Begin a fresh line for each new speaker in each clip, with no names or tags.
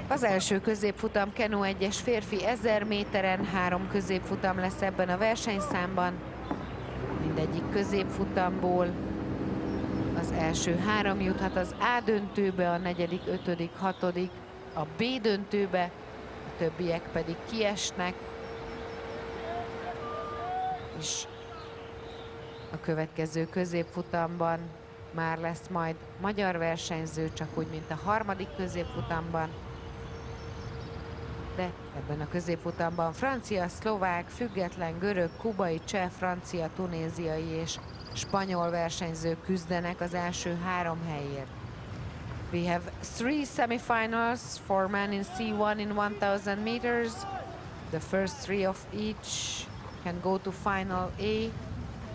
Az első középfutam Canoe-1-es férfi 1000 méteren, 3 középfutam lesz ebben a versenyszámban. Mindegyik középfutamból az első 3 juthat az A döntőbe, a 4., 5., 6. a B döntőbe, a többiek pedig kiesnek. És a következő középfutamban már lesz majd magyar versenyző, csak úgy, mint a 3. középfutamban. De ebben a középfutamban francia, szlovák, független, görög, kubai, cseh, francia, tunéziai és spanyol versenyzők küzdenek az első 3 helyért. We have 3 semifinals for men in C1 in 1000 meters. The first 3 of each can go to final A.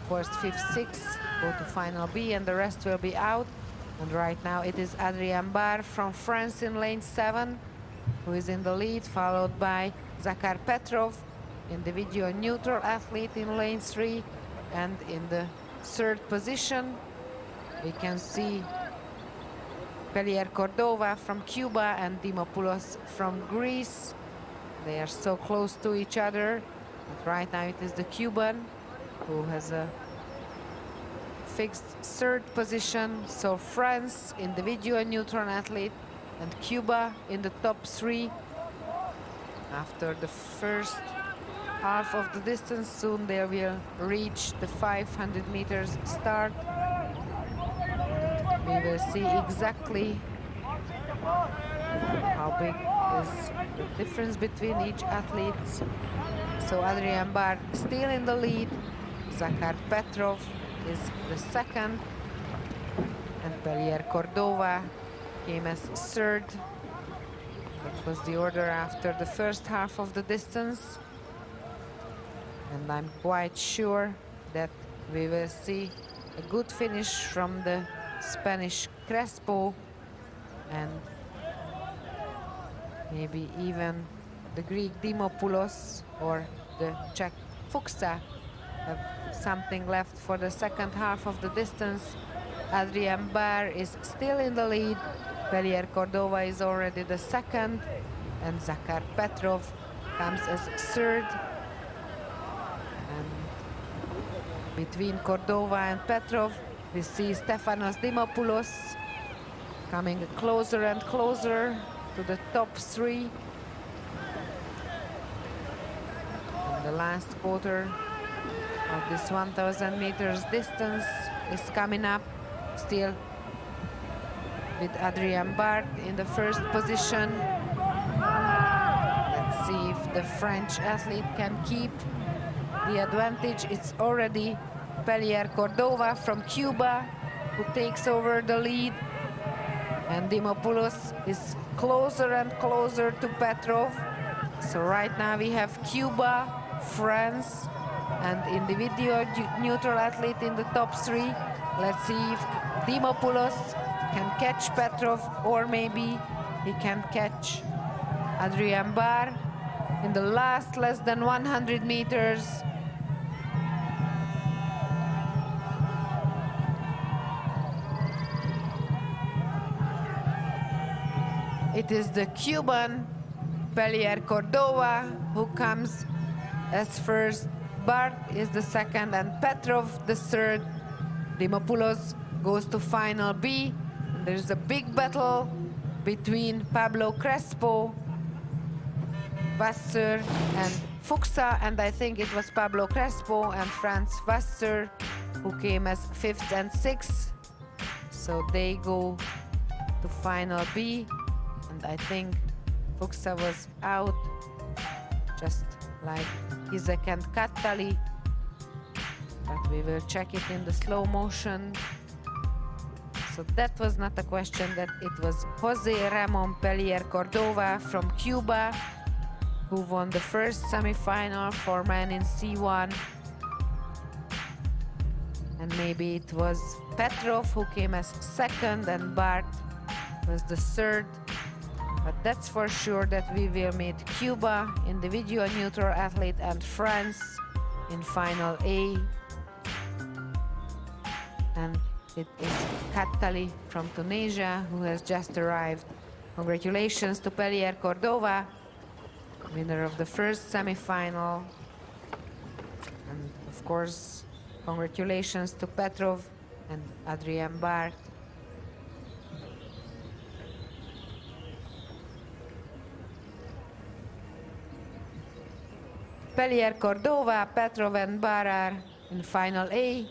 First, 5th, 6th go to final B, and the rest will be out. And right now it is Adrien Barr from France in lane 7, who is in the lead, followed by Zakhar Petrov, individual neutral athlete in lane 3, and in the 3rd position we can see Pelier Cordova from Cuba and Dimopoulos from Greece. They are so close to each other, but right now it is the Cuban who has a fixed 3rd position. So France, individual neutral athlete, and Cuba in the top 3. After the first half of the distance, soon they will reach the 500 meters start. We will see exactly how big is the difference between each athlete. So Adrien Barr still in the lead. Zakhar Petrov is the 2nd, and Pelier Cordova came as 3rd. That was the order after the first half of the distance. And I'm quite sure that we will see a good finish from the Spanish Crespo, and maybe even the Greek Dimopoulos or the Czech Fuchsa have something left for the second half of the distance. Adrien Barr is still in the lead. Pelier Cordova is already the 2nd, and Zakhar Petrov comes as 3rd. And between Cordova and Petrov, we see Stefanos Dimopoulos coming closer and closer to the top 3. And the last quarter of this 1000 meters distance is coming up, still with Adrien Barr in the 1st position. Let's see if the French athlete can keep the advantage. It's already Pelier Cordova from Cuba who takes over the lead, and Dimopoulos is closer and closer to Petrov. So right now we have Cuba, France, and individual neutral athlete in the top 3. Let's see if Dimopoulos can catch Petrov, or maybe he can catch Adrien Barr in the last less than 100 meters. It is the Cuban Pelier Cordova who comes as 1st. Barr is the 2nd, and Petrov the 3rd. Dimopoulos goes to final B. There's a big battle between Pablo Crespo, Vasseur, and Fuchsa, and I think it was Pablo Crespo and Franz Vasseur who came as 5th and 6th. So they go to final B, and I think Fuchsa was out, just like Izek and Kattali, but we will check it in the slow motion. So that was not a question, that it was José Ramón Pelier Cordova from Cuba who won the 1st semi-final for men in C1. And maybe it was Petrov who came as 2nd and Barr was the 3rd. But that's for sure that we will meet Cuba, individual neutral athlete, and France in final A. And It is Kattali from Tunisia, who has just arrived. Congratulations to Pellier Cordova, winner of the first semi-final. And of course, congratulations to Petrov and Adrien Bart. Pellier Cordova, Petrov and Bar are in final A.